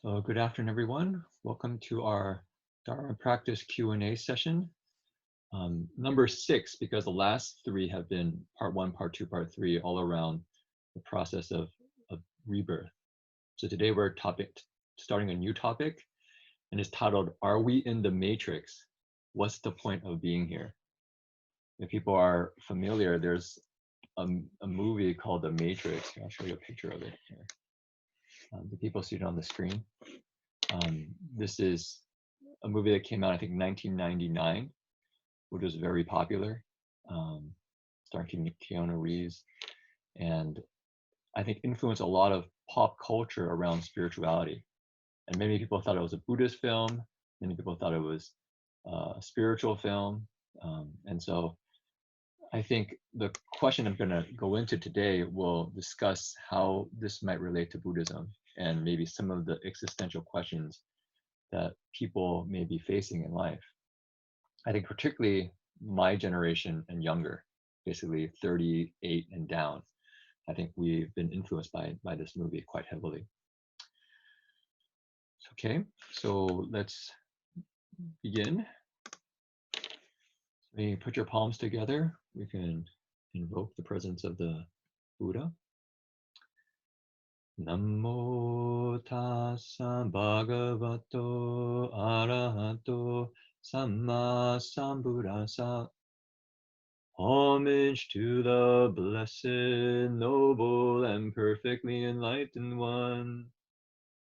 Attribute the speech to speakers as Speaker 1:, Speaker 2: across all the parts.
Speaker 1: So good afternoon, everyone. Welcome to our Dharma Practice Q&A session. Number 6, because the last 3 have been part 1, part 2, part 3, all around the process of rebirth. So today we're starting a new topic, and it's titled, Are We in the Matrix? What's the point of being here? If people are familiar, there's a movie called The Matrix. I'll show you a picture of it here. The people see it on the screen. This is a movie that came out, I think, 1999, which was very popular, starring Keanu Reeves, and I think influenced a lot of pop culture around spirituality. And many people thought it was a Buddhist film. Many people thought it was a spiritual film. And so I think the question I'm going to go into today will discuss how this might relate to Buddhism and maybe some of the existential questions that people may be facing in life. I think particularly my generation and younger, basically 38 and down, I think we've been influenced by this movie quite heavily. Okay, so let's begin. So you put your palms together. We can invoke the presence of the Buddha. Namo tassa bhagavato arahato samma sambuddhassa. Homage to the blessed, noble, and perfectly enlightened one.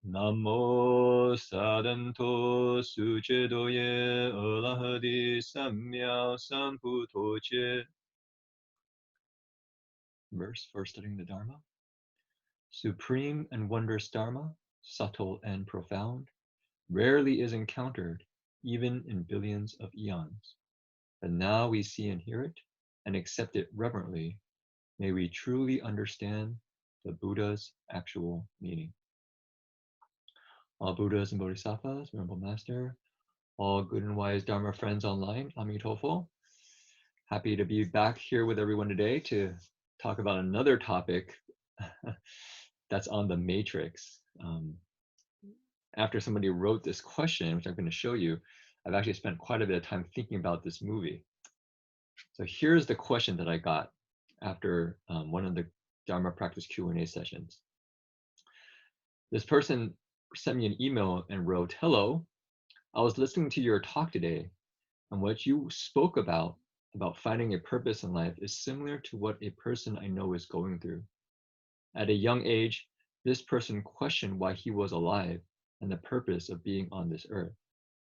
Speaker 1: Namo sadanto sucedoye alahadi samya samputoche. Verse for studying the Dharma. Supreme and wondrous Dharma, subtle and profound, rarely is encountered, even in billions of eons. But now we see and hear it, and accept it reverently. May we truly understand the Buddha's actual meaning. All Buddhas and Bodhisattvas, Venerable Master, all good and wise Dharma friends online, Amitofo. Happy to be back here with everyone today to talk about another topic that's on the matrix. After somebody wrote this question, which I'm going to show you, I've actually spent quite a bit of time thinking about this movie. So here's the question that I got after one of the Dharma Practice Q&A sessions. This person sent me an email and wrote, "Hello, I was listening to your talk today, and what you spoke about finding a purpose in life is similar to what a person I know is going through. At a young age, this person questioned why he was alive and the purpose of being on this earth,"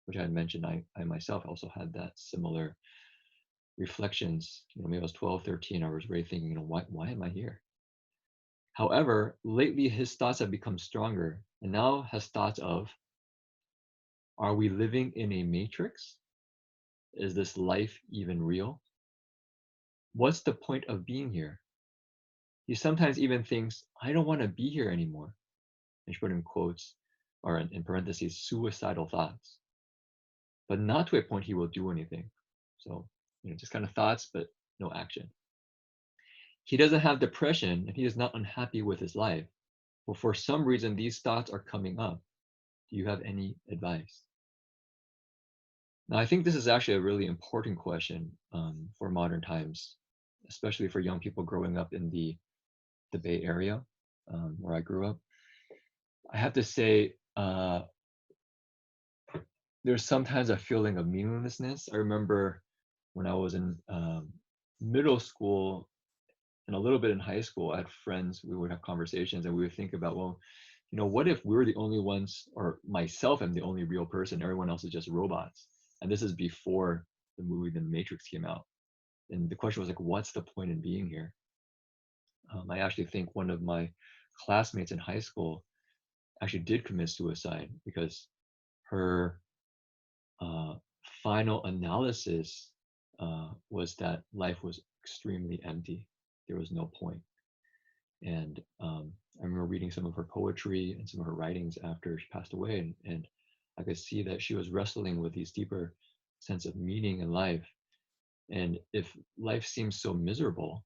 Speaker 1: which I had mentioned. I myself also had that similar reflections. Maybe I was 12, 13, I was really thinking, why am I here? However, lately his thoughts have become stronger and now has thoughts of, are we living in a matrix? Is this life even real? What's the point of being here? He sometimes even thinks, I don't want to be here anymore. And she put in quotes, or in parentheses, suicidal thoughts. But not to a point he will do anything. So, just kind of thoughts, but no action. He doesn't have depression and he is not unhappy with his life. But for some reason, these thoughts are coming up. Do you have any advice? Now, I think this is actually a really important question for modern times, especially for young people growing up in the Bay Area, where I grew up. I have to say, there's sometimes a feeling of meaninglessness. I remember when I was in middle school and a little bit in high school, I had friends, we would have conversations and we would think about, well, what if we're the only ones, or myself am the only real person, everyone else is just robots? And this is before the movie The Matrix came out. And the question was like, what's the point in being here? I actually think one of my classmates in high school actually did commit suicide because her final analysis was that life was extremely empty. There was no point. And I remember reading some of her poetry and some of her writings after she passed away, and I could see that she was wrestling with these deeper sense of meaning in life. And if life seems so miserable,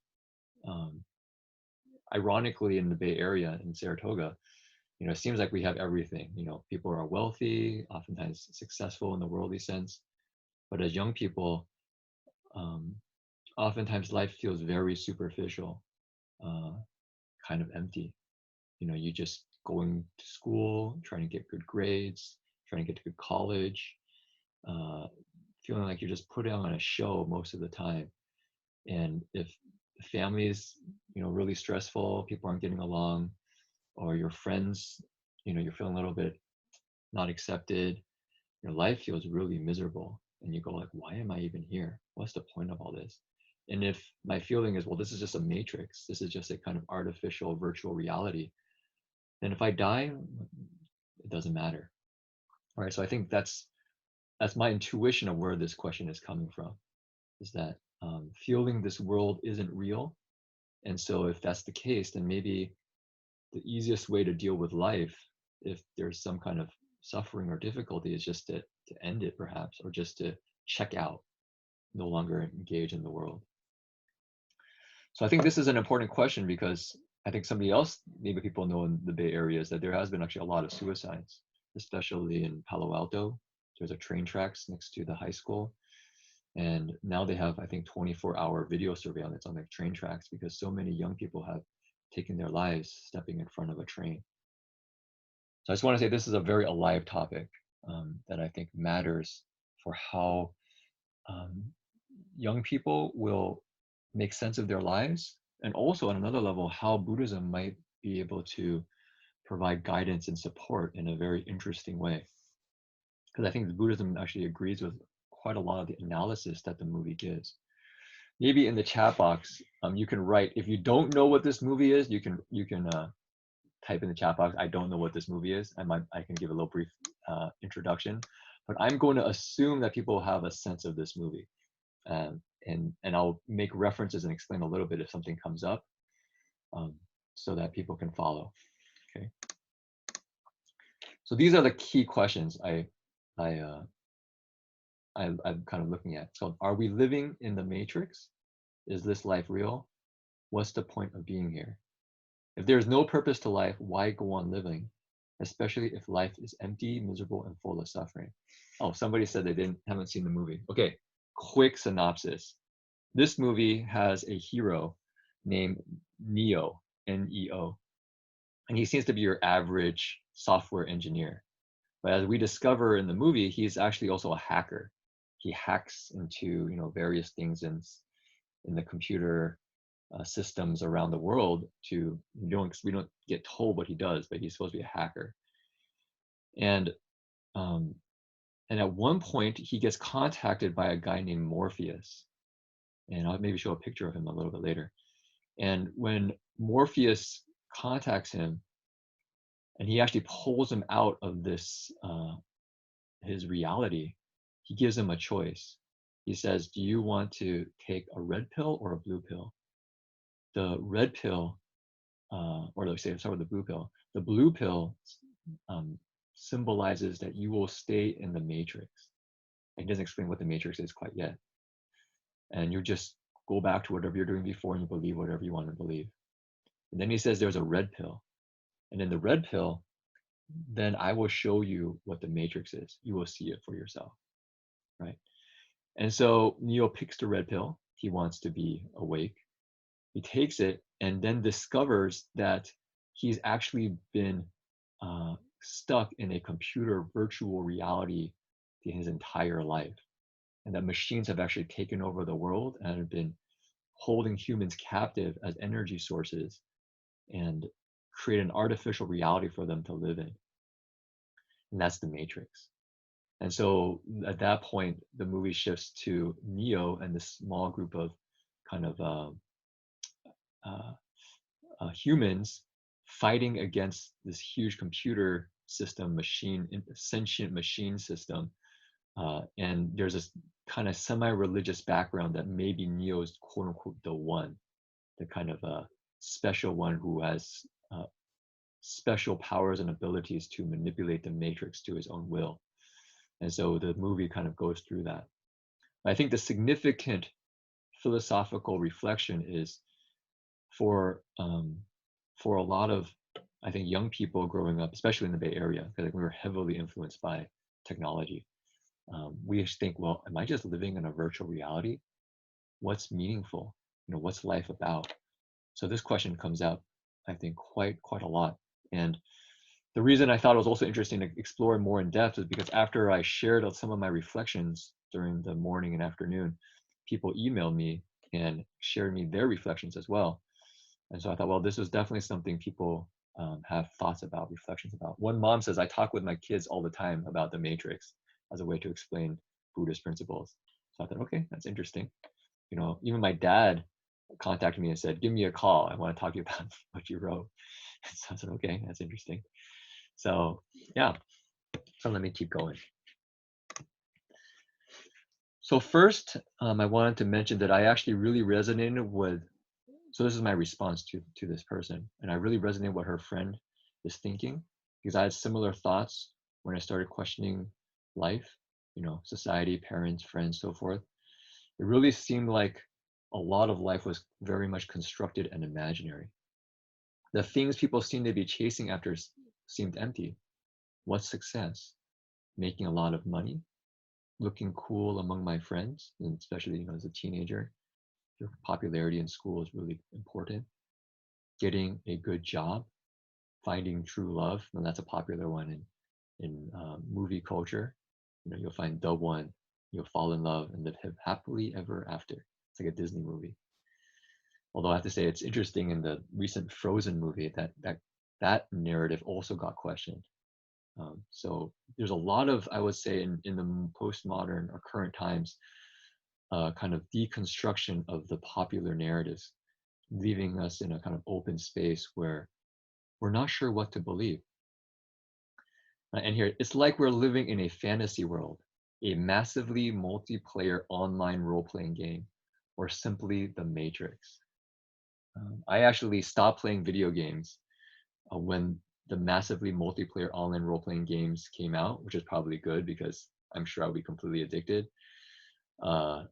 Speaker 1: ironically in the Bay Area in Saratoga, It seems like we have everything. People are wealthy, oftentimes successful in the worldly sense, but as young people, um, oftentimes life feels very superficial, uh, kind of empty. You just going to school, trying to get good grades, trying to get to good college, uh, feeling like you're just putting on a show most of the time. And if the family is, really stressful, people aren't getting along, or your friends, you're feeling a little bit not accepted, your life feels really miserable. And you go like, why am I even here? What's the point of all this? And if my feeling is, well, this is just a matrix, this is just a kind of artificial virtual reality, then if I die, it doesn't matter. All right. So I think that's my intuition of where this question is coming from, is that feeling this world isn't real. And so if that's the case, then maybe the easiest way to deal with life, if there's some kind of suffering or difficulty, is just to end it perhaps, or just to check out, no longer engage in the world. So I think this is an important question, because I think somebody else, maybe people know in the Bay Area, is that there has been actually a lot of suicides, especially in Palo Alto. There's a train tracks next to the high school. And now they have, I think, 24-hour video surveillance on the train tracks, because so many young people have taken their lives stepping in front of a train. So I just want to say this is a very alive topic, that I think matters for how um, young people will make sense of their lives, and also on another level, how Buddhism might be able to provide guidance and support in a very interesting way. Because I think Buddhism actually agrees with quite a lot of the analysis that the movie gives. Maybe in the chat box, you can write, if you don't know what this movie is, you can type in the chat box, I don't know what this movie is. I can give a little brief introduction, but I'm going to assume that people have a sense of this movie. And I'll make references and explain a little bit if something comes up, so that people can follow. Okay. So these are the key questions I'm kind of looking at. So, are we living in the matrix? Is this life real? What's the point of being here? If there is no purpose to life, why go on living? Especially if life is empty, miserable, and full of suffering. Oh, somebody said they haven't seen the movie. Okay, quick synopsis. This movie has a hero named Neo, Neo, and he seems to be your average software engineer. But as we discover in the movie, he's actually also a hacker. He hacks into various things in the computer systems around the world. We don't get told what he does, but he's supposed to be a hacker. And um, and at one point he gets contacted by a guy named Morpheus, and I'll maybe show a picture of him a little bit later. And when Morpheus contacts him, and he actually pulls him out of this his reality, he gives him a choice. He says, "Do you want to take a red pill or a blue pill?" The red pill, or let's say, start with the blue pill. The blue pill um, symbolizes that you will stay in the matrix. It doesn't explain what the matrix is quite yet, and you just go back to whatever you're doing before, and you believe whatever you want to believe. And then he says there's a red pill, and in the red pill, then I will show you what the matrix is. You will see it for yourself, right? And so Neo picks the red pill. He wants to be awake. He takes it and then discovers that he's actually been stuck in a computer virtual reality his entire life, and that machines have actually taken over the world and have been holding humans captive as energy sources and create an artificial reality for them to live in. And that's the matrix. And so at that point, the movie shifts to Neo and this small group of kind of humans fighting against this huge computer system, sentient machine system. And there's this kind of semi-religious background that maybe Neo's quote unquote the one, the kind of special one who has special powers and abilities to manipulate the matrix to his own will. And so the movie kind of goes through that. I think the significant philosophical reflection is for a lot of I think young people growing up, especially in the Bay Area, because we were heavily influenced by technology, we just think, well, am I just living in a virtual reality? What's meaningful? What's life about? So this question comes out, I think, quite a lot. And the reason I thought it was also interesting to explore more in depth is because after I shared some of my reflections during the morning and afternoon, people emailed me and shared me their reflections as well. And so I thought, well, this is definitely something people have thoughts about, reflections about. One mom says, I talk with my kids all the time about the matrix as a way to explain Buddhist principles. So I thought, okay, that's interesting. Even my dad contacted me and said, give me a call. I want to talk to you about what you wrote. So I said, okay, that's interesting. So yeah, so let me keep going. So first, I wanted to mention that I actually really resonated with, so this is my response to this person, and I really resonated what her friend is thinking, because I had similar thoughts when I started questioning life, society, parents, friends, so forth. It really seemed like a lot of life was very much constructed and imaginary. The things people seemed to be chasing after seemed empty. What's success? Making a lot of money, looking cool among my friends, and especially as a teenager, your popularity in school is really important. Getting a good job, finding true love, and that's a popular one in movie culture. You'll find the one, you'll fall in love and live happily ever after. It's like a Disney movie. Although I have to say it's interesting in the recent Frozen movie that narrative also got questioned. So there's a lot of, I would say, in the postmodern or current times, kind of deconstruction of the popular narratives, leaving us in a kind of open space where we're not sure what to believe. And here, it's like we're living in a fantasy world, a massively multiplayer online role-playing game, or simply the Matrix. I actually stopped playing video games when the massively multiplayer online role-playing games came out, which is probably good because I'm sure I'll be completely addicted. Uh,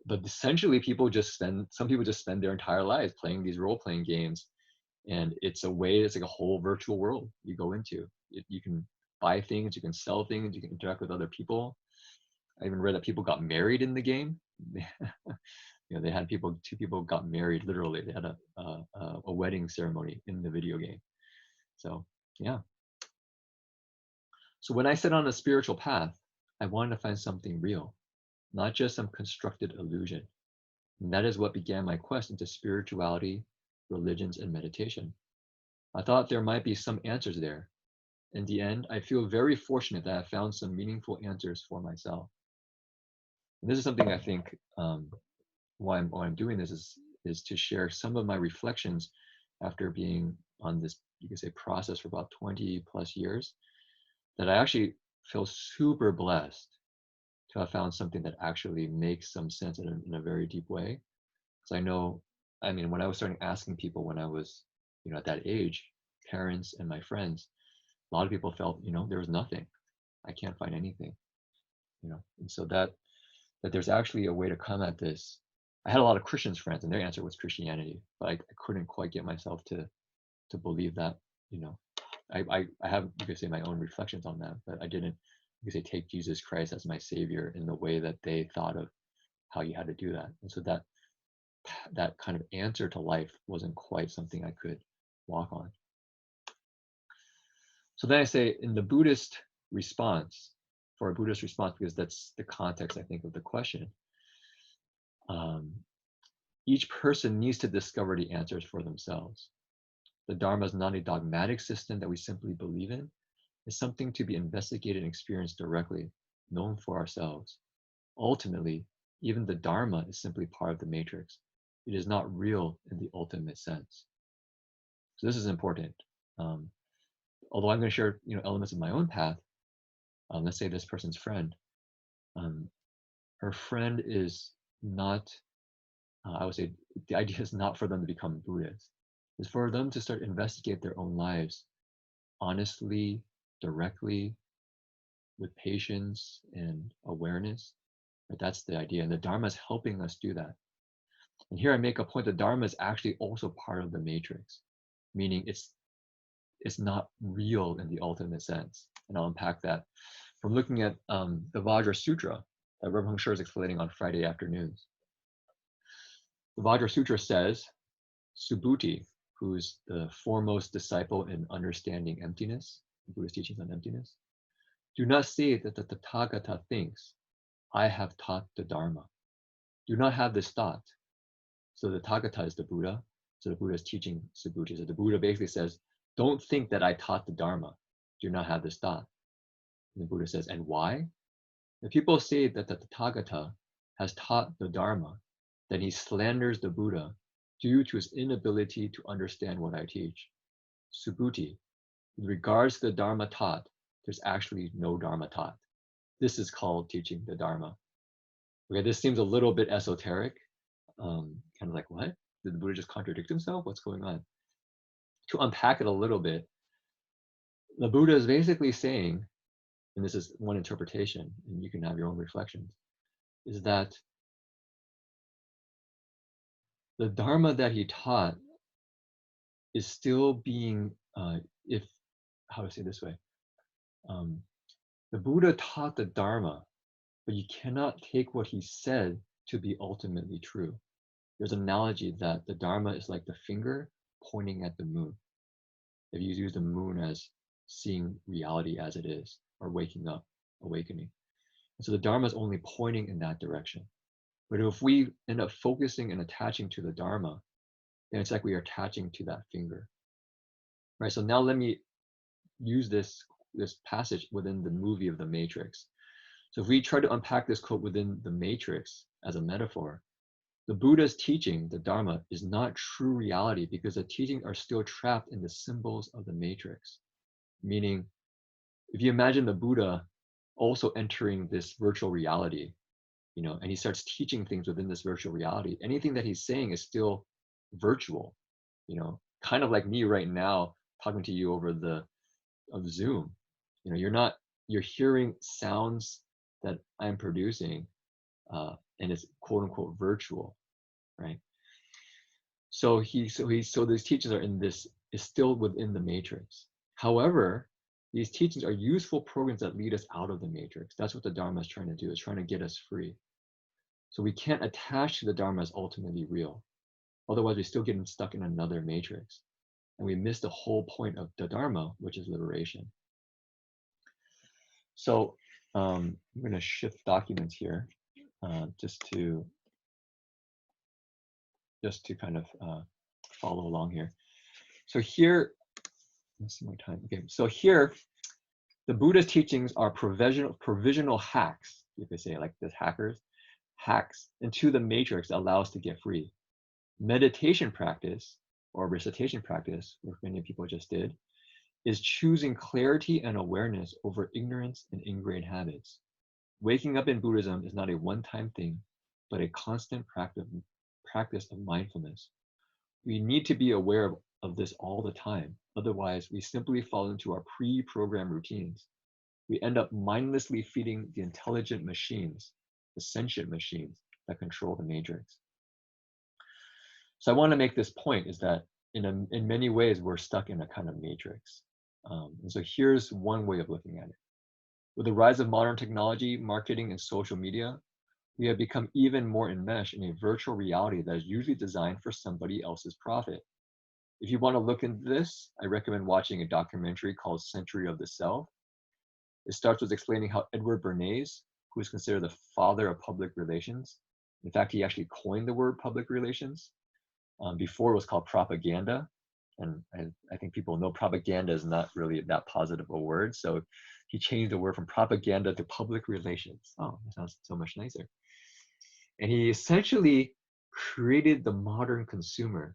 Speaker 1: but essentially, some people just spend their entire lives playing these role-playing games, and it's like a whole virtual world you go into. You can buy things, you can sell things, you can interact with other people. I even read that people got married in the game. They had two people got married literally. They had a wedding ceremony in the video game. So yeah. So when I set on a spiritual path, I wanted to find something real, not just some constructed illusion. And that is what began my quest into spirituality, religions, and meditation. I thought there might be some answers there. In the end, I feel very fortunate that I found some meaningful answers for myself. And this is something I think why I'm doing this is to share some of my reflections after being on this, you could say, process for about 20 plus years, that I actually feel super blessed to have found something that actually makes some sense in a very deep way. Because when I was starting asking people when I was, at that age, parents and my friends, a lot of people felt, there was nothing. I can't find anything, And so that there's actually a way to come at this. I had a lot of Christians friends, and their answer was Christianity, but I couldn't quite get myself to believe that. I have, you could say, my own reflections on that, but I didn't, you could say, take Jesus Christ as my savior in the way that they thought of how you had to do that. And so that kind of answer to life wasn't quite something I could walk on. So then I say, in the Buddhist response, for a Buddhist response, because that's the context, I think, of the question, each person needs to discover the answers for themselves. The Dharma is not a dogmatic system that we simply believe in. It's something to be investigated and experienced directly, known for ourselves. Ultimately, even the Dharma is simply part of the matrix. It is not real in the ultimate sense. So this is important. Although I'm going to share, elements of my own path. Let's say this person's friend. Her friend is not. I would say the idea is not for them to become Buddhists. It's for them to start investigate their own lives honestly, directly, with patience and awareness. Right? That's the idea. And the Dharma is helping us do that. And here I make a point, the Dharma is actually also part of the matrix, meaning it's not real in the ultimate sense. And I'll unpack that from looking at the Vajra Sutra that Rev Hung Sher is explaining on Friday afternoons. The Vajra Sutra says, Subhuti, who's the foremost disciple in understanding emptiness, the Buddha's teachings on emptiness, do not say that the Tathagata thinks, I have taught the Dharma. Do not have this thought. So the Tathagata is the Buddha. So the Buddha is teaching Subhuti. So the Buddha basically says, don't think that I taught the Dharma. Do not have this thought. And the Buddha says, and why? If people say that the Tathagata has taught the Dharma, then he slanders the Buddha due to his inability to understand what I teach. Subhuti, with regards to the Dharma taught, there's actually no Dharma taught. This is called teaching the Dharma. Okay, this seems a little bit esoteric. Kind of like, what? Did the Buddha just contradict himself? What's going on? To unpack it a little bit, the Buddha is basically saying, and this is one interpretation, and you can have your own reflections, is that the Dharma that he taught is still being, how to say this way, the Buddha taught the Dharma, but you cannot take what he said to be ultimately true. There's an analogy that the Dharma is like the finger pointing at the moon. If you use the moon as seeing reality as it is, or waking up, awakening. And so the Dharma is only pointing in that direction. But if we end up focusing and attaching to the Dharma, then it's like we are attaching to that finger. Right. So now let me use this passage within the movie of the Matrix. So if we try to unpack this quote within the Matrix as a metaphor, the Buddha's teaching, the Dharma, is not true reality because the teachings are still trapped in the symbols of the Matrix. Meaning, if you imagine the Buddha also entering this virtual reality, and he starts teaching things within this virtual reality, anything that he's saying is still virtual, kind of like me right now talking to you over of Zoom. You're hearing sounds that I'm producing, and it's quote unquote virtual, right? So these teachings are is still within the Matrix. However, these teachings are useful programs that lead us out of the Matrix. That's what the Dharma is trying to do, is trying to get us free. So we can't attach to the Dharma as ultimately real. Otherwise, we're still getting stuck in another Matrix. And we miss the whole point of the Dharma, which is liberation. So I'm going to shift documents here just to kind of follow along here. So here, let's see my time. Okay, so here, the Buddha's teachings are provisional hacks, if they say like this, hacks into the Matrix that allow us to get free. Meditation practice or recitation practice, which many people just did, is choosing clarity and awareness over ignorance and ingrained habits. Waking up in Buddhism is not a one-time thing, but a constant practice of mindfulness. We need to be aware of this all the time. Otherwise, we simply fall into our pre-programmed routines. We end up mindlessly feeding the intelligent machines, the sentient machines that control the Matrix. So I want to make this point is that in many ways, we're stuck in a kind of matrix. And so here's one way of looking at it. With the rise of modern technology, marketing, and social media, we have become even more enmeshed in a virtual reality that is usually designed for somebody else's profit. If you want to look into this, I recommend watching a documentary called Century of the Self. It starts with explaining how Edward Bernays, who is considered the father of public relations, in fact, he actually coined the word public relations. Before it was called propaganda. And I think people know propaganda is not really that positive a word. So he changed the word from propaganda to public relations. Oh, that sounds so much nicer. And he essentially created the modern consumer.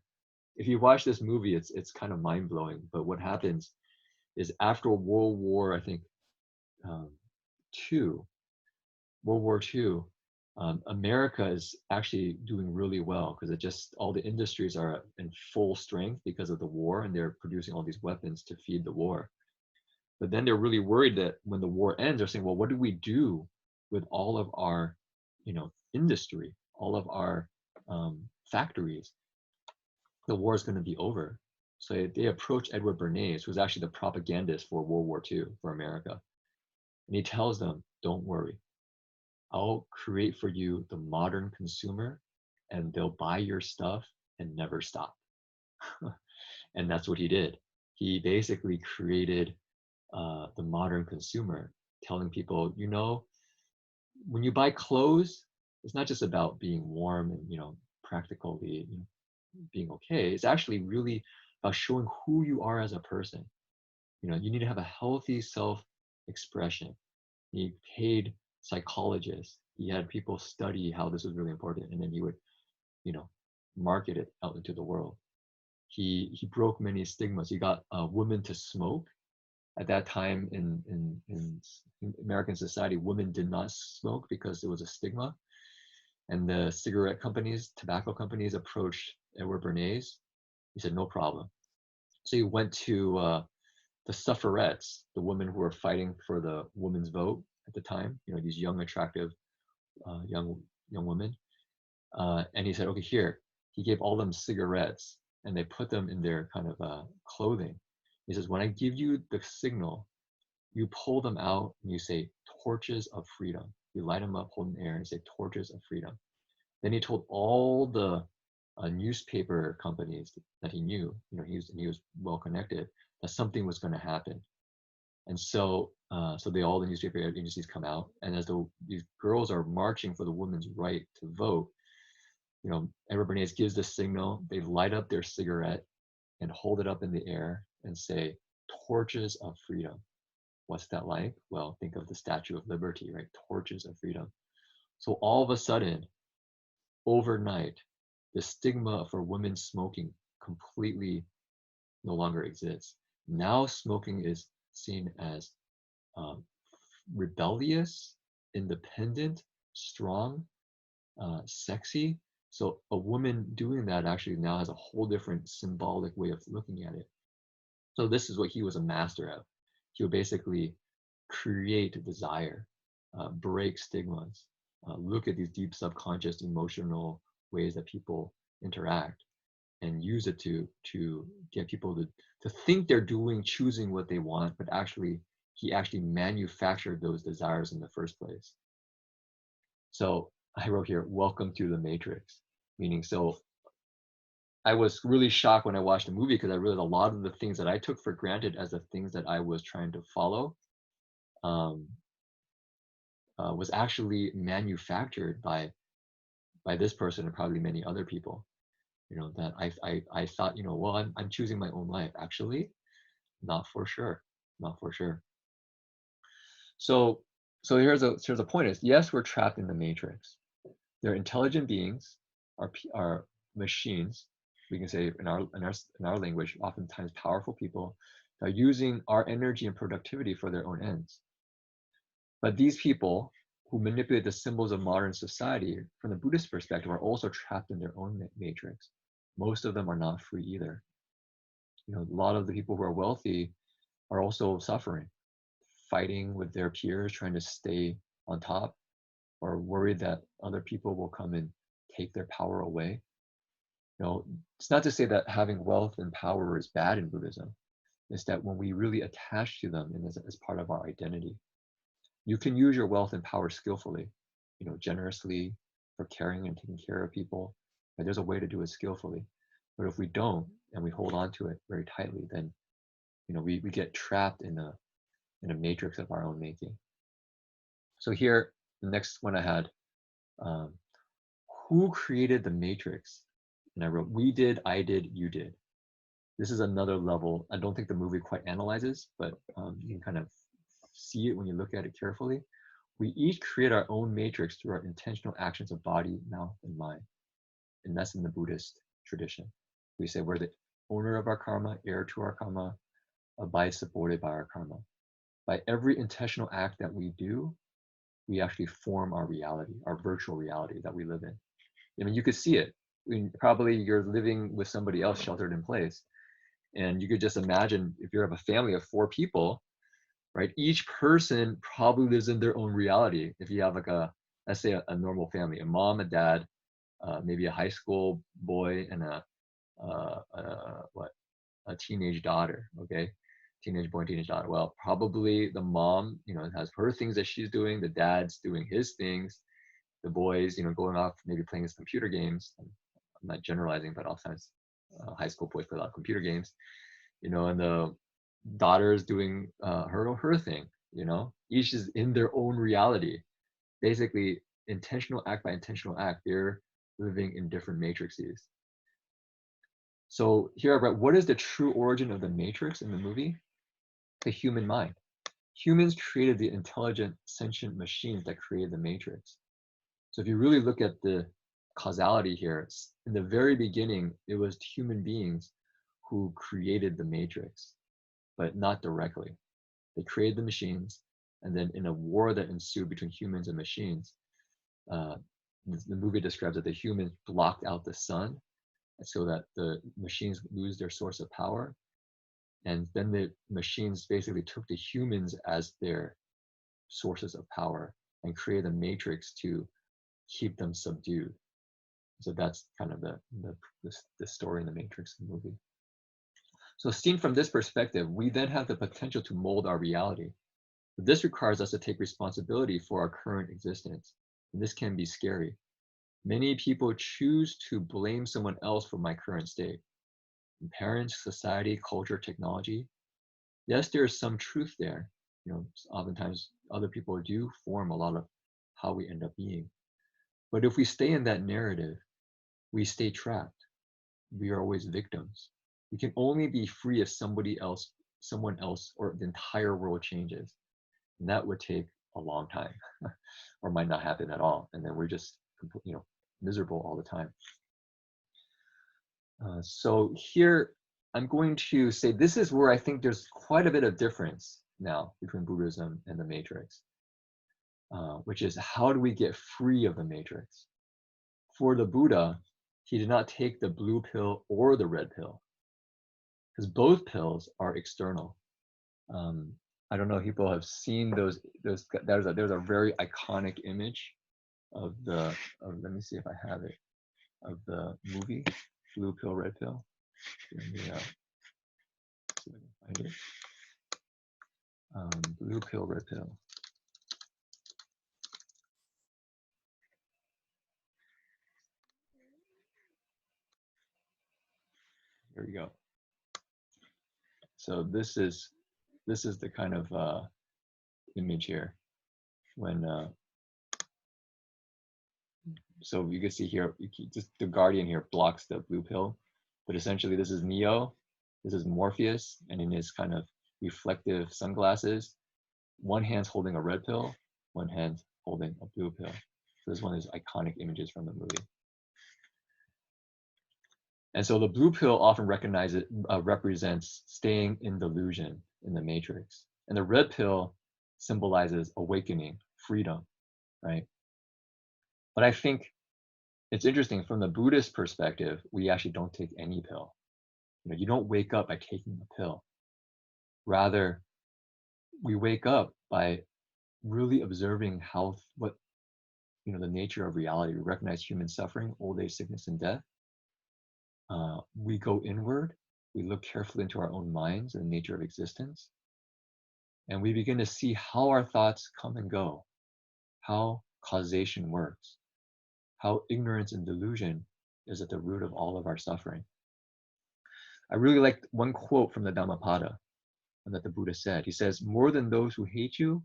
Speaker 1: If you watch this movie, it's kind of mind-blowing. But what happens is after World War, I think, World War II, America is actually doing really well because all the industries are in full strength because of the war, and they're producing all these weapons to feed the war. But then they're really worried that when the war ends, they're saying, well, what do we do with all of our, industry, all of our factories? The war is going to be over. So they approach Edward Bernays, who's actually the propagandist for World War II for America. And he tells them, don't worry, I'll create for you the modern consumer and they'll buy your stuff and never stop. And that's what he did. He basically created the modern consumer, telling people, when you buy clothes, it's not just about being warm and practically being okay. It's actually really about showing who you are as a person. You need to have a healthy self-expression. He paid psychologists. He had people study how this was really important, and then he would, you know, market it out into the world. He broke many stigmas. He got women to smoke. At that time in American society, women did not smoke because it was a stigma. And the cigarette companies, tobacco companies approached Edward Bernays. He said, no problem. So he went to the suffragettes, the women who were fighting for the women's vote at the time, these young, attractive, young women. And he said, okay, here. He gave all them cigarettes and they put them in their kind of clothing. He says, when I give you the signal, you pull them out and you say, torches of freedom. You light them up, hold in the air and say, torches of freedom. Then he told all the newspaper companies that he knew, he was well connected, that something was going to happen. And so, all the newspaper agencies come out, and as these girls are marching for the women's right to vote, Edward Bernays gives the signal. They light up their cigarette and hold it up in the air and say, torches of freedom. What's that like? Well, think of the Statue of Liberty, right? Torches of freedom. So all of a sudden, overnight, the stigma for women smoking completely no longer exists. Now smoking is seen as um, rebellious, independent, strong, sexy. So a woman doing that actually now has a whole different symbolic way of looking at it. So this is what he was a master of. He would basically create desire, break stigmas, look at these deep subconscious emotional ways that people interact, and use it to get people to think they're choosing what they want, but actually he actually manufactured those desires in the first place. So I wrote here, welcome to the Matrix, meaning, so I was really shocked when I watched the movie because I realized a lot of the things that I took for granted as the things that I was trying to follow um, was actually manufactured by this person and probably many other people. That I thought, well, I'm choosing my own life. Actually, not for sure, not for sure. So here's a point: is yes, we're trapped in the matrix. They're intelligent beings, are machines. We can say in our language, oftentimes powerful people that are using our energy and productivity for their own ends. But these people who manipulate the symbols of modern society, from the Buddhist perspective, are also trapped in their own matrix. Most of them are not free either. A lot of the people who are wealthy are also suffering, fighting with their peers, trying to stay on top, or worried that other people will come and take their power away. It's not to say that having wealth and power is bad in Buddhism. It's that when we really attach to them and as part of our identity, you can use your wealth and power skillfully, generously, for caring and taking care of people. And there's a way to do it skillfully. But if we don't and we hold on to it very tightly, then we get trapped in a matrix of our own making. So here, the next one I had, who created the matrix? And I wrote, we did, I did, you did. This is another level. I don't think the movie quite analyzes, but you can kind of see it when you look at it carefully. We each create our own matrix through our intentional actions of body, mouth, and mind. And that's in the Buddhist tradition. We say we're the owner of our karma, heir to our karma, abide supported by our karma. By every intentional act that we do, we actually form our reality, our virtual reality that we live in. I mean, you could see it. Probably you're living with somebody else sheltered in place. And you could just imagine if you have a family of 4 people, right? Each person probably lives in their own reality. If you have like let's say a normal family, a mom, a dad, maybe a high school boy and a teenage daughter, okay? Teenage boy, teenage daughter. Well, probably the mom, has her things that she's doing, the dad's doing his things, the boys, going off, maybe playing his computer games. I'm not generalizing, but sometimes high school boys play a lot of computer games, and the daughter's doing her thing, each is in their own reality. Basically, intentional act by intentional act, they're living in different matrices. So here I write, what is the true origin of the matrix in the movie? The human mind. Humans created the intelligent, sentient machines that created the matrix. So if you really look at the causality here, in the very beginning, it was human beings who created the matrix, but not directly. They created the machines, and then in a war that ensued between humans and machines, the movie describes that the humans blocked out the sun so that the machines lose their source of power. And then the machines basically took the humans as their sources of power and created a matrix to keep them subdued. So that's kind of the story in the Matrix movie. So seen from this perspective, we then have the potential to mold our reality. But this requires us to take responsibility for our current existence. And this can be scary. Many people choose to blame someone else for my current state. Parents, society, culture, technology. Yes, there is some truth there. Oftentimes other people do form a lot of how we end up being. But if we stay in that narrative, we stay trapped. We are always victims. We can only be free if someone else, or the entire world changes. And that would take a long time or might not happen at all. And then we're just, miserable all the time. So here, I'm going to say this is where I think there's quite a bit of difference now between Buddhism and the Matrix, which is how do we get free of the Matrix? For the Buddha, he did not take the blue pill or the red pill, because both pills are external. I don't know if people have seen those. There's a very iconic image of let me see if I have it, of the movie, Blue Pill, Red Pill. Let me see if I can find it. Blue Pill, Red Pill. Here we go. So this is the kind of image here when so you can see here, just the Guardian here blocks the blue pill, but essentially this is Neo, this is Morpheus, and in his kind of reflective sunglasses, one hand's holding a red pill, one hand holding a blue pill. So this is one of these iconic images from the movie. And so the blue pill often represents staying in delusion, in the matrix, and the red pill symbolizes awakening, freedom, right? But I think it's interesting from the Buddhist perspective, we actually don't take any pill. You don't wake up by taking a pill. Rather, we wake up by really observing what the nature of reality. We recognize human suffering, old age, sickness, and death. We go inward. We look carefully into our own minds and the nature of existence. And we begin to see how our thoughts come and go, how causation works, how ignorance and delusion is at the root of all of our suffering. I really like one quote from the Dhammapada that the Buddha said. He says, "More than those who hate you,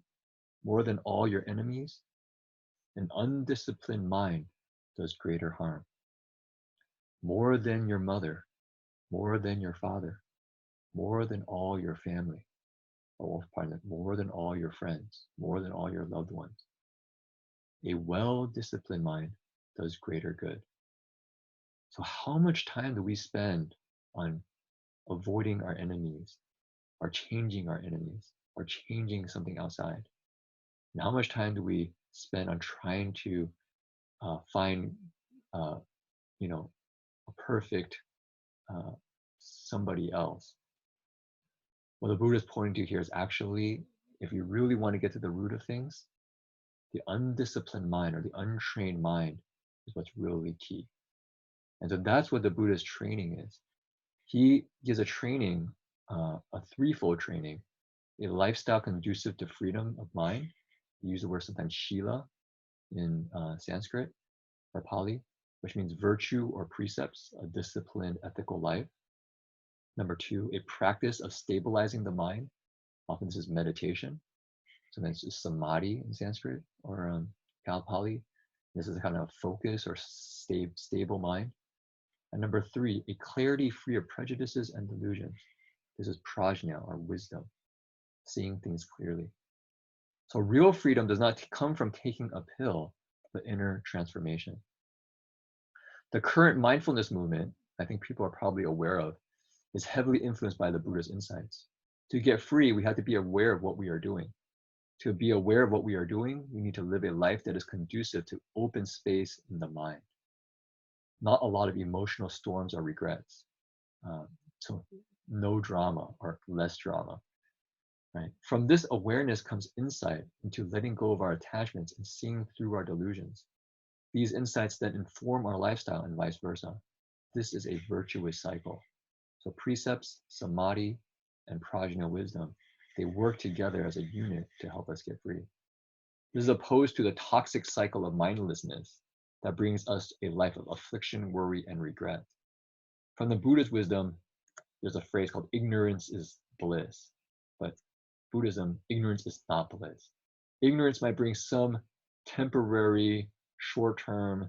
Speaker 1: more than all your enemies, an undisciplined mind does greater harm. More than your mother, more than your father, more than all your family, more than all your friends, more than all your loved ones. A well-disciplined mind does greater good." So how much time do we spend on avoiding our enemies, or changing our enemies, or changing something outside? And how much time do we spend on trying to find, a perfect somebody else? What the Buddha is pointing to here is actually, if you really want to get to the root of things, the undisciplined mind or the untrained mind is what's really key. And so that's what the Buddha's training is. He gives a training, a threefold training, a lifestyle conducive to freedom of mind. We use the word sometimes shila in Sanskrit or Pali, which means virtue or precepts, a disciplined ethical life. Number two, a practice of stabilizing the mind. Often this is meditation. Sometimes it's samadhi in Sanskrit or Pali. This is a kind of focus or stable mind. And number three, a clarity free of prejudices and delusions. This is prajna or wisdom, seeing things clearly. So real freedom does not come from taking a pill, but inner transformation. The current mindfulness movement, I think people are probably aware of, is heavily influenced by the Buddha's insights. To get free, we have to be aware of what we are doing. To be aware of what we are doing, we need to live a life that is conducive to open space in the mind. Not a lot of emotional storms or regrets. So no drama or less drama. Right? From this awareness comes insight into letting go of our attachments and seeing through our delusions. These insights then inform our lifestyle and vice versa. This is a virtuous cycle. So precepts, samadhi, and prajna wisdom, they work together as a unit to help us get free. This is opposed to the toxic cycle of mindlessness that brings us a life of affliction, worry, and regret. From the Buddha's wisdom, there's a phrase called ignorance is bliss. But Buddhism, ignorance is not bliss. Ignorance might bring some temporary, short-term,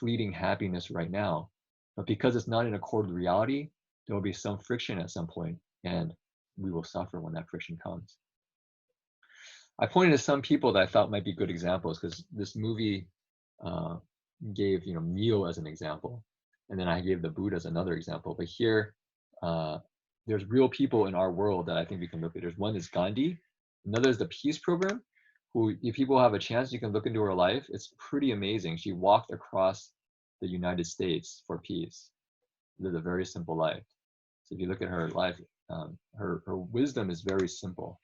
Speaker 1: fleeting happiness right now, but because it's not in accord with reality, there will be some friction at some point, and we will suffer when that friction comes. I pointed to some people that I thought might be good examples because this movie gave Neo as an example, and then I gave the Buddha as another example. But here, there's real people in our world that I think we can look at. There's one is Gandhi, another is the Peace Program, who if people have a chance, you can look into her life. It's pretty amazing. She walked across the United States for peace, lived a very simple life. So if you look at her life, her wisdom is very simple.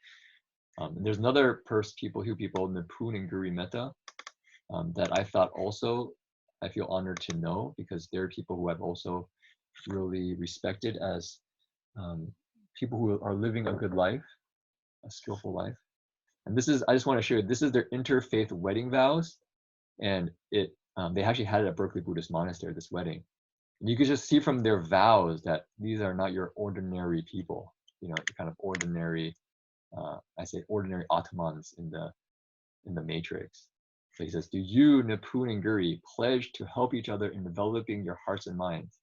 Speaker 1: And there's another people, Nipun and Guri Mehta, that I thought also I feel honored to know because they're people who I've also really respected as people who are living a good life, a skillful life. And this is, I just want to show you, this is their interfaith wedding vows. And they actually had it at Berkeley Buddhist Monastery, this wedding. And you could just see from their vows that these are not your ordinary people, kind of ordinary, I say ordinary Atmans in the matrix. So he says, do you, Nipun and Guri, pledge to help each other in developing your hearts and minds,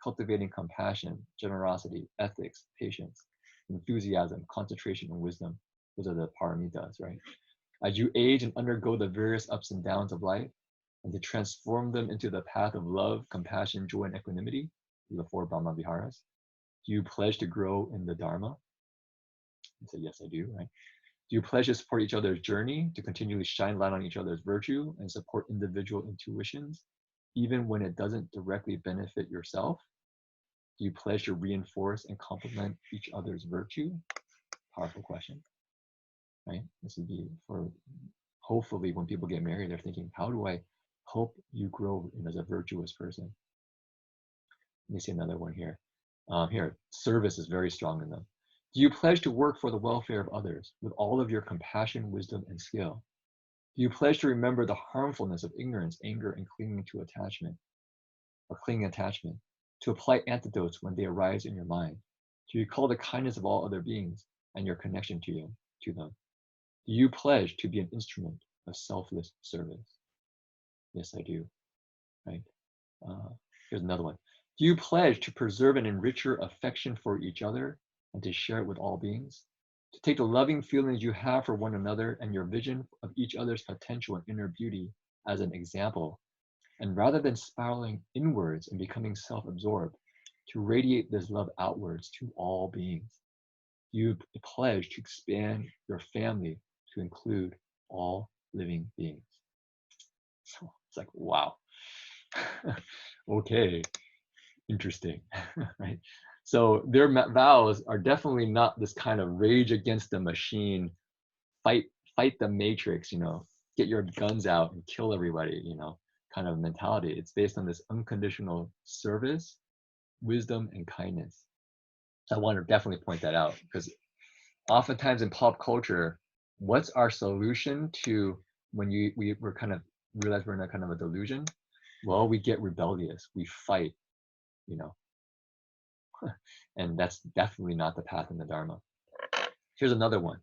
Speaker 1: cultivating compassion, generosity, ethics, patience, enthusiasm, concentration, and wisdom? Those are the paramitas, right? As you age and undergo the various ups and downs of life, and to transform them into the path of love, compassion, joy, and equanimity, the four Brahma Viharas, do you pledge to grow in the Dharma? I say, yes, I do, right? Do you pledge to support each other's journey, to continually shine light on each other's virtue and support individual intuitions, even when it doesn't directly benefit yourself? Do you pledge to reinforce and complement each other's virtue? Powerful question, right? This would be for, hopefully when people get married, they're thinking, how do I help you grow as a virtuous person? Let me see another one here. Here, service is very strong in them. Do you pledge to work for the welfare of others with all of your compassion, wisdom, and skill? Do you pledge to remember the harmfulness of ignorance, anger, and clinging attachment, to apply antidotes when they arise in your mind, to recall the kindness of all other beings and your connection to them? Do you pledge to be an instrument of selfless service? Yes, I do, right? Here's another one. Do you pledge to preserve and enrich your affection for each other and to share it with all beings? To take the loving feelings you have for one another and your vision of each other's potential and inner beauty as an example, and rather than spiraling inwards and becoming self-absorbed, to radiate this love outwards to all beings? Do you pledge to expand your family to include all living beings? So it's like, wow. Okay, interesting, right? So their vows are definitely not this kind of rage against the machine, fight the matrix, get your guns out and kill everybody, kind of mentality. It's based on this unconditional service wisdom, and kindness. So I want to definitely point that out because oftentimes in pop culture, what's our solution to when we're kind of realize we're in a kind of a delusion? Well, we get rebellious, we fight, you know, and that's definitely not the path in the Dharma. Here's another one.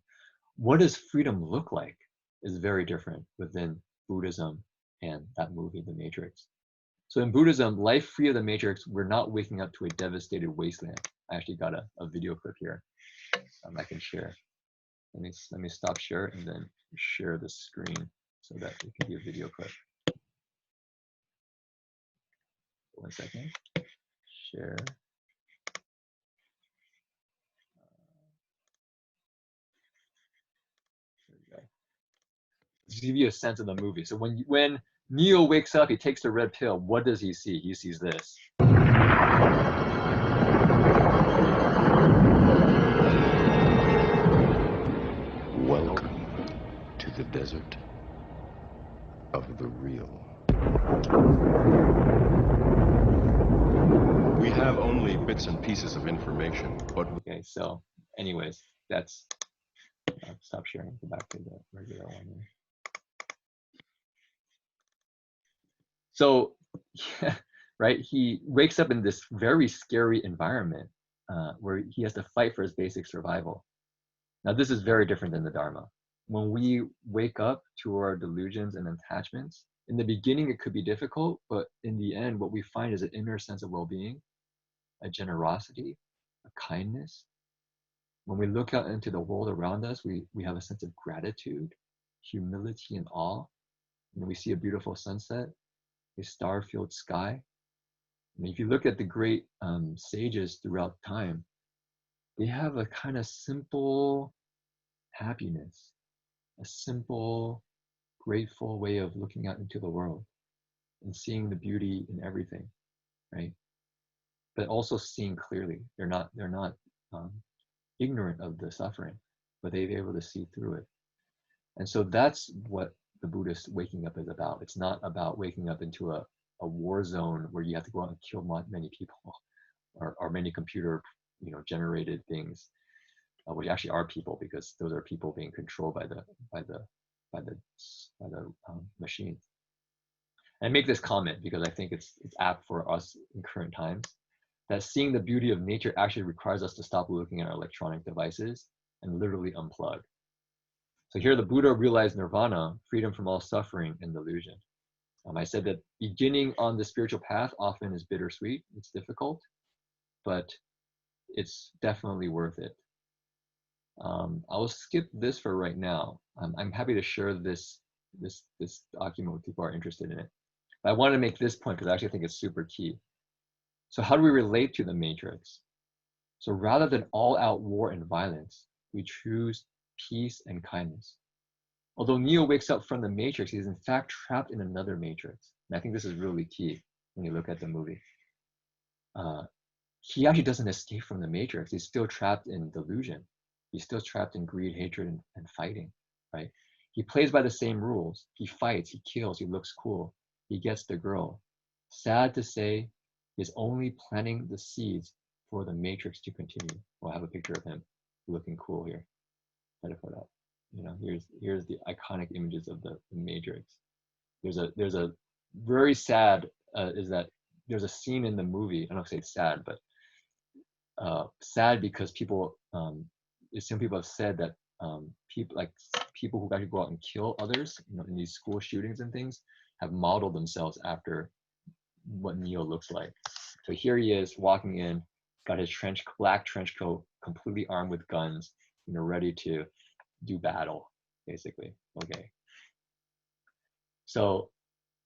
Speaker 1: What does freedom look like is very different within Buddhism and that movie, The Matrix. So in Buddhism, life free of the Matrix, we're not waking up to a devastated wasteland. I actually got a video clip here I can share. Let me stop share and then share the screen so that it can be a video clip. 1 second. Share. There we go. Just give you a sense of the movie. So when Neo wakes up, he takes the red pill. What does he see? He sees this.
Speaker 2: Welcome to the desert of the real. We have only bits and pieces of information, but...
Speaker 1: Okay, so anyways, that's... stop sharing, go back to the regular one here. So, yeah, right, he wakes up in this very scary environment where he has to fight for his basic survival. Now, this is very different than the Dharma. When we wake up to our delusions and attachments, in the beginning, it could be difficult, but in the end, what we find is an inner sense of well-being, a generosity, a kindness. When we look out into the world around us, we have a sense of gratitude, humility, and awe. When we see a beautiful sunset, a star-filled sky. And if you look at the great sages throughout time, they have a kind of simple happiness, a simple, grateful way of looking out into the world and seeing the beauty in everything, right? But also seeing clearly. They're not ignorant of the suffering, but they're able to see through it. And so that's what the Buddhist waking up is about. It's not about waking up into a war zone where you have to go out and kill many people or many computer generated things, which actually are people, because those are people being controlled by the machines. And I make this comment because I think it's apt for us in current times, that seeing the beauty of nature actually requires us to stop looking at our electronic devices and literally unplug. So here the Buddha realized nirvana, freedom from all suffering and delusion. I said that beginning on the spiritual path often is bittersweet, it's difficult, but it's definitely worth it. I'll skip this for right now. I'm happy to share this document with people who are interested in it. But I want to make this point because I actually think it's super key. So how do we relate to the Matrix? So rather than all-out war and violence, we choose peace and kindness. Although Neo wakes up from the Matrix, he is in fact trapped in another Matrix. And I think this is really key when you look at the movie. He actually doesn't escape from the Matrix. He's still trapped in delusion. He's still trapped in greed, hatred, and fighting, right? He plays by the same rules. He fights, he kills, he looks cool. He gets the girl. Sad to say, he's only planting the seeds for the Matrix to continue. We'll have a picture of him looking cool here. Try to put up. Here's the iconic images of the Matrix. There's a very sad is that there's a scene in the movie. I don't say it's sad, but sad because people some people have said that people who actually go out and kill others, in these school shootings and things, have modeled themselves after what Neo looks like. So here he is walking in, got his black trench coat, completely armed with guns, ready to do battle, basically. Okay. So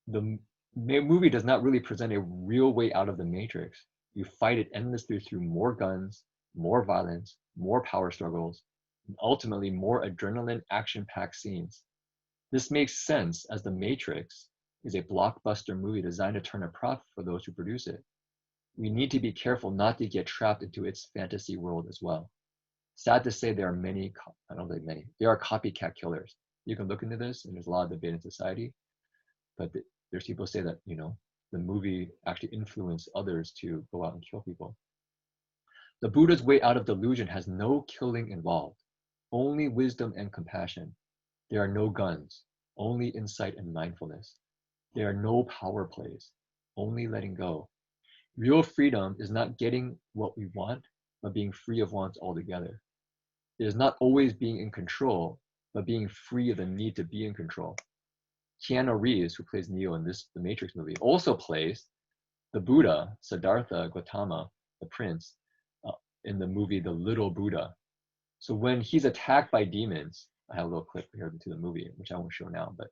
Speaker 1: the movie does not really present a real way out of the Matrix. You fight it endlessly through more guns, more violence, more power struggles, and ultimately more adrenaline action-packed scenes. This makes sense as The Matrix is a blockbuster movie designed to turn a profit for those who produce it. We need to be careful not to get trapped into its fantasy world as well. Sad to say, there are many, I don't think many, there are copycat killers. You can look into this, and there's a lot of debate in society, but there's people say that, the movie actually influenced others to go out and kill people. The Buddha's way out of delusion has no killing involved, only wisdom and compassion. There are no guns, only insight and mindfulness. There are no power plays, only letting go. Real freedom is not getting what we want, but being free of wants altogether. It is not always being in control, but being free of the need to be in control. Keanu Reeves, who plays Neo in the Matrix movie, also plays the Buddha, Siddhartha Gautama, the prince, in the movie The Little Buddha. So when he's attacked by demons, I have a little clip here to the movie, which I won't show now, but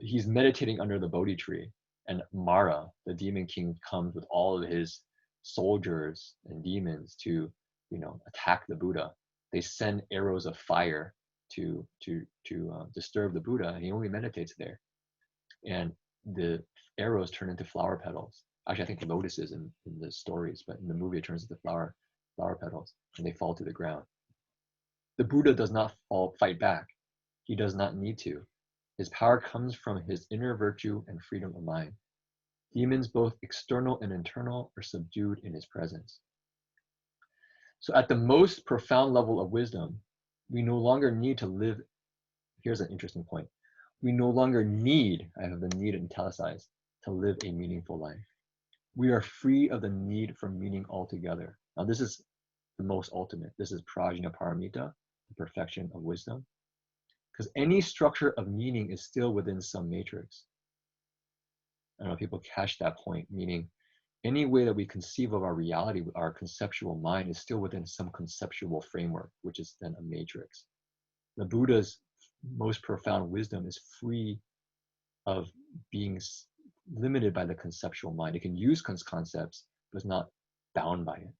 Speaker 1: he's meditating under the Bodhi tree, and Mara, the demon king, comes with all of his soldiers and demons to, attack the Buddha. They send arrows of fire to disturb the Buddha, and he only meditates there. And the arrows turn into flower petals. Actually, I think lotuses in the stories, but in the movie it turns into flower petals, and they fall to the ground. The Buddha does not fight back. He does not need to. His power comes from his inner virtue and freedom of mind. Demons, both external and internal, are subdued in his presence. So at the most profound level of wisdom, we no longer need to live. Here's an interesting point. We no longer need, I have the need italicized, to live a meaningful life. We are free of the need for meaning altogether. Now this is the most ultimate. This is prajna paramita, the perfection of wisdom. Because any structure of meaning is still within some matrix. I don't know if people catch that point, meaning any way that we conceive of our reality, our conceptual mind is still within some conceptual framework, which is then a matrix. The Buddha's most profound wisdom is free of being limited by the conceptual mind. It can use concepts, but it's not bound by it.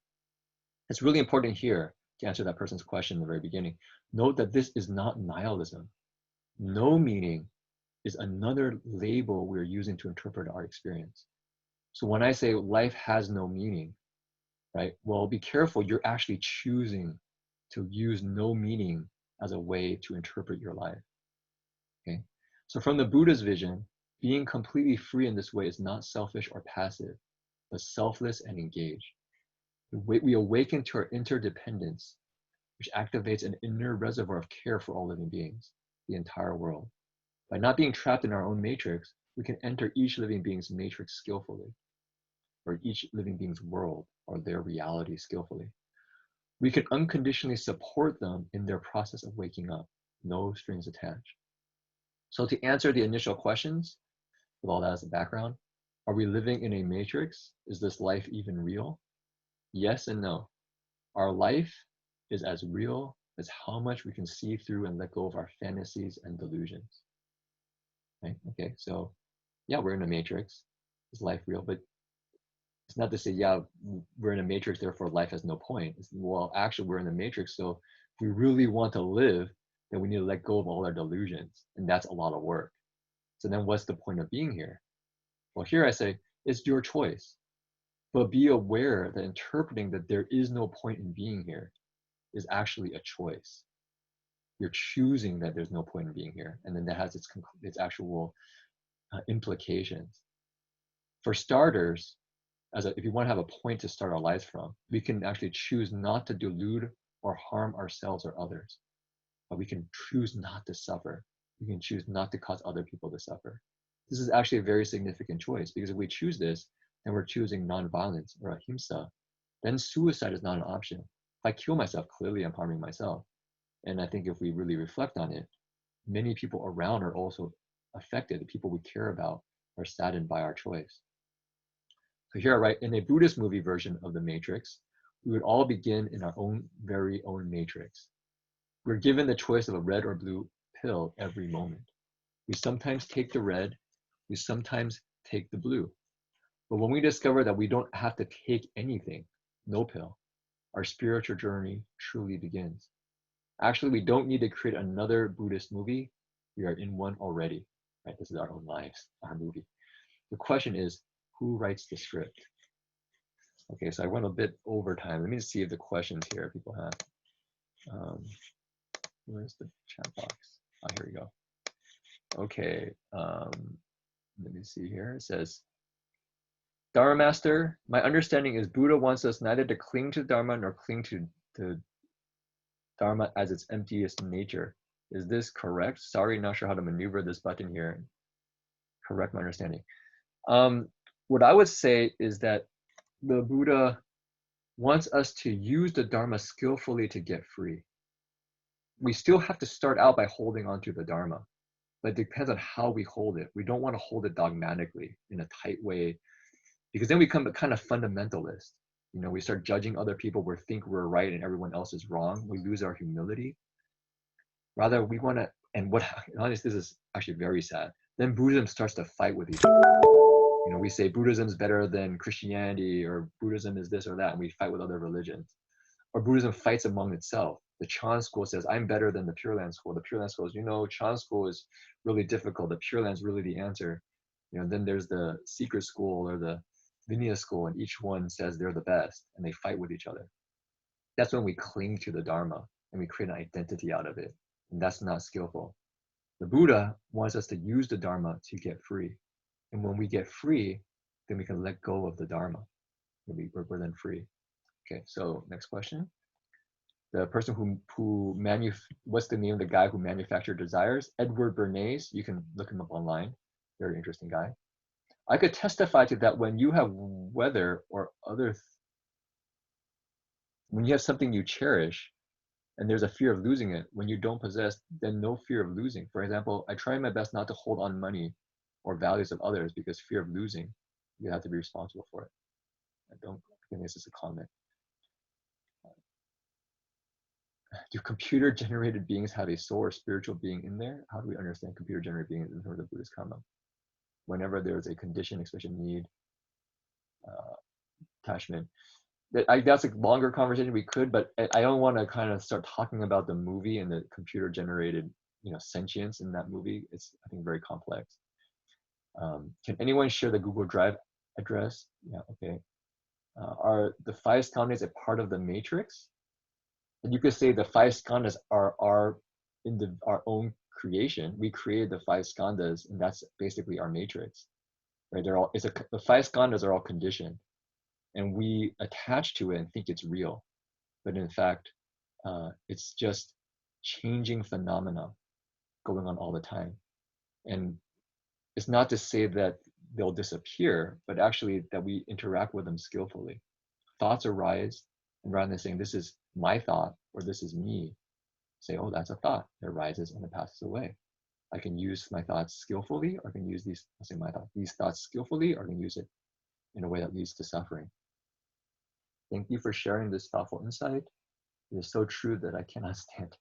Speaker 1: It's really important here to answer that person's question in the very beginning. Note that this is not nihilism. No meaning is another label we're using to interpret our experience. So when I say life has no meaning, right? Well, be careful. You're actually choosing to use no meaning as a way to interpret your life. Okay. So from the Buddha's vision, being completely free in this way is not selfish or passive, but selfless and engaged. We awaken to our interdependence, which activates an inner reservoir of care for all living beings, the entire world. By not being trapped in our own matrix, we can enter each living being's matrix skillfully, or each living being's world or their reality skillfully. We can unconditionally support them in their process of waking up, no strings attached. So to answer the initial questions, with all that as a background, are we living in a matrix? Is this life even real? Yes and no. Our life is as real as how much we can see through and let go of our fantasies and delusions. Right? Okay, so yeah, we're in a matrix. Is life real? But it's not to say, yeah, we're in a matrix, therefore life has no point. Well, actually, we're in a matrix, so if we really want to live, then we need to let go of all our delusions, and that's a lot of work. So then what's the point of being here? Well, here I say, it's your choice. But be aware that interpreting that there is no point in being here is actually a choice. You're choosing that there's no point in being here, and then that has its actual implications. For starters, if you want to have a point to start our lives from, we can actually choose not to delude or harm ourselves or others. But we can choose not to suffer. We can choose not to cause other people to suffer. This is actually a very significant choice, because if we choose this, then we're choosing nonviolence or ahimsa. Then suicide is not an option. If I kill myself, clearly I'm harming myself. And I think if we really reflect on it, many people around are also affected. The people we care about are saddened by our choice. So here I write, in a Buddhist movie version of the Matrix, we would all begin in our very own matrix. We're given the choice of a red or blue pill every moment. We sometimes take the red, we sometimes take the blue. But when we discover that we don't have to take anything, no pill, our spiritual journey truly begins. Actually, we don't need to create another Buddhist movie. We are in one already, right? This is our own lives, our movie. The question is, who writes the script? Okay, so I went a bit over time. Let me see if the questions here people have. Where's the chat box? Oh, here we go. Okay, let me see here. It says, Dharma Master, my understanding is Buddha wants us neither to cling to Dharma nor cling to Dharma as its emptiest nature. Is this correct? Sorry, not sure how to maneuver this button here. Correct my understanding. What I would say is that the Buddha wants us to use the Dharma skillfully to get free. We still have to start out by holding on to the Dharma, but it depends on how we hold it. We don't want to hold it dogmatically in a tight way, because then we become kind of fundamentalist. You know, we start judging other people. We think we're right and everyone else is wrong. We lose our humility. Rather, we want to, and what, honestly, this is actually very sad. Then Buddhism starts to fight with each other. You know, we say Buddhism is better than Christianity, or Buddhism is this or that, and we fight with other religions. Or Buddhism fights among itself. The Chan school says, I'm better than the Pure Land school. The Pure Land school is, you know, Chan school is really difficult. The Pure Land is really the answer. You know, then there's the secret school or the Vinaya school, and each one says they're the best, and they fight with each other. That's when we cling to the Dharma and we create an identity out of it. And that's not skillful. The Buddha wants us to use the Dharma to get free. And when we get free, then we can let go of the Dharma. We're then free. Okay, so next question. The person what's the name of the guy who manufactured desires? Edward Bernays. You can look him up online. Very interesting guy. I could testify to that when you have weather or when you have something you cherish and there's a fear of losing it, when you don't possess, then no fear of losing. For example, I try my best not to hold on money or values of others because fear of losing, you have to be responsible for it. I think this is a comment. Do computer generated beings have a soul or spiritual being in there? How do we understand computer generated beings in terms of Buddhist karma? Whenever there's a condition, expectation, need, attachment. That's a longer conversation we could, but I don't want to kind of start talking about the movie and the computer generated, you know, sentience in that movie. It's, I think, very complex. Can anyone share the Google Drive address? Yeah, okay. Are the five skandhas a part of the matrix? And you could say the five skandhas are our own creation. We created the five skandhas, and that's basically our matrix, right? The five skandhas are all conditioned, and we attach to it and think it's real, but in fact, it's just changing phenomena going on all the time. And it's not to say that they'll disappear, but actually that we interact with them skillfully. Thoughts arise, and rather than saying this is my thought or this is me, say, oh, that's a thought. It arises and it passes away. I can use my thoughts skillfully, or I can use these thoughts skillfully, or I can use it in a way that leads to suffering. Thank you for sharing this thoughtful insight. It is so true that I cannot stand.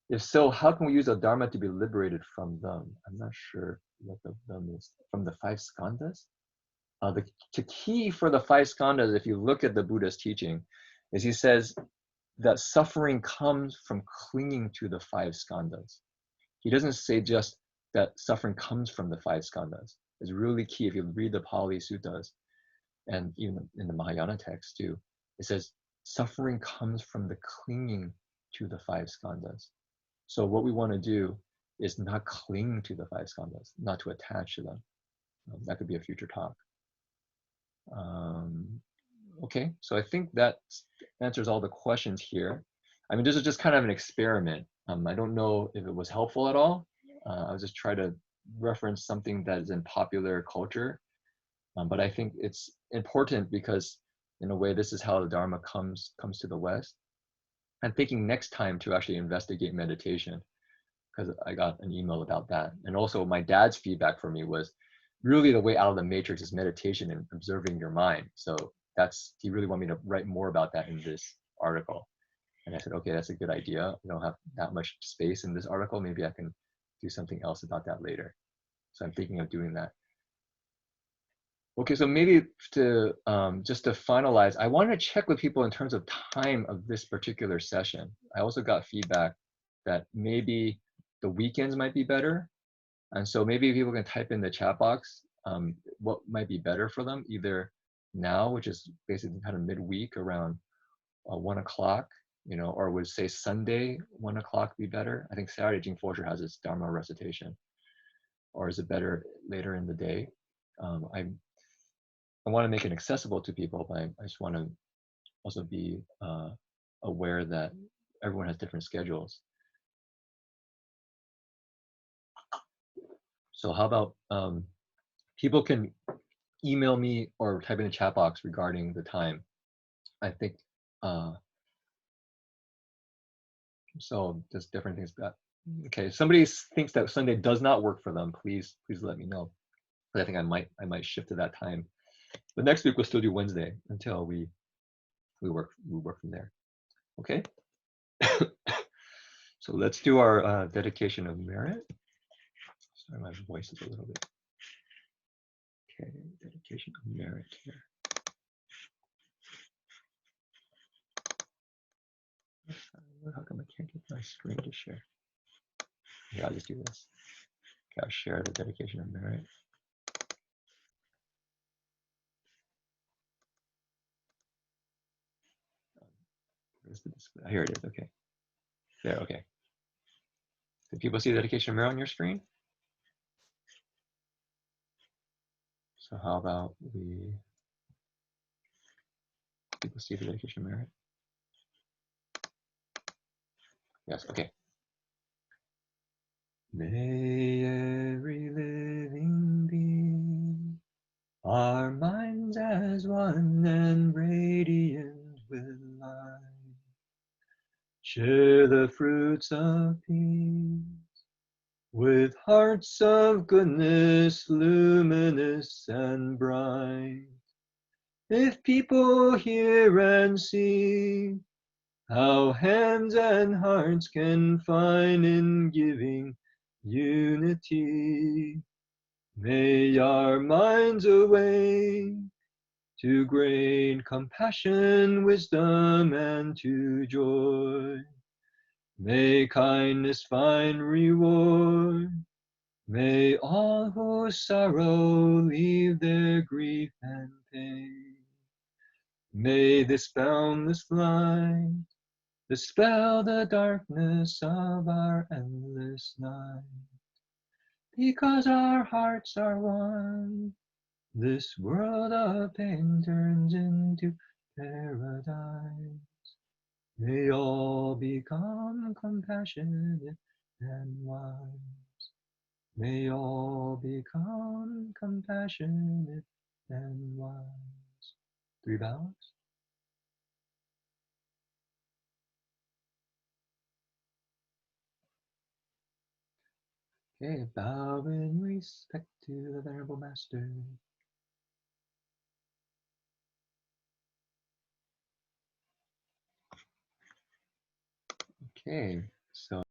Speaker 1: If so, how can we use the Dharma to be liberated from them? I'm not sure what the them is. From the five skandhas? The key for the five skandhas, if you look at the Buddha's teaching, is he says that suffering comes from clinging to the five skandhas. He doesn't say just that suffering comes from the five skandhas. It's really key if you read the Pali Suttas, and even in the Mahayana text too. It says suffering comes from the clinging to the five skandhas. So what we want to do is not cling to the five skandhas, not to attach to them. That could be a future talk. Okay, so I think that answers all the questions here. I mean, this is just kind of an experiment. I don't know if it was helpful at all. I was just trying to reference something that is in popular culture. But I think it's important because, in a way, this is how the Dharma comes to the West. I'm thinking next time to actually investigate meditation, because I got an email about that. And also my dad's feedback for me was really the way out of the matrix is meditation and observing your mind. So he really wanted me to write more about that in this article. And I said, okay, that's a good idea. We don't have that much space in this article. Maybe I can do something else about that later. So I'm thinking of doing that. Okay, so maybe to just to finalize, I wanted to check with people in terms of time of this particular session. I also got feedback that maybe the weekends might be better. And so maybe people can type in the chat box what might be better for them, either now, which is basically kind of midweek around 1 o'clock, you know, or would say Sunday, 1 o'clock be better? I think Saturday, Jing Forger has his Dharma recitation. Or is it better later in the day? I want to make it accessible to people, but I just want to also be aware that everyone has different schedules. So how about people can email me or type in the chat box regarding the time. I think so. Just different things. Okay, if somebody thinks that Sunday does not work for them, please let me know. But I think I might shift to that time. But next week we'll still do Wednesday until we work from there. Okay. So let's do our dedication of merit. Sorry, my voice is a little bit. Okay, dedication of merit here. How come I can't get my screen to share? Yeah, I'll just do this. Okay, I'll share the dedication of merit. Where's the display? Here it is. Okay. There. Okay. Did people see the dedication of merit on your screen? So how about people see the dedication of merit? Yes. Okay. May every living being, our minds as one and radiant with light, share the fruits of peace with hearts of goodness, luminous and bright. If people hear and see how hands and hearts can find in giving unity, may our minds awake to great compassion, wisdom, and to joy. May kindness find reward. May all who sorrow leave their grief and pain. May this boundless light dispel the darkness of our endless night. Because our hearts are one, this world of pain turns into paradise. May all become compassionate and wise. May all become compassionate and wise. 3 vows. Okay, bow in respect to the Venerable Master. Okay, so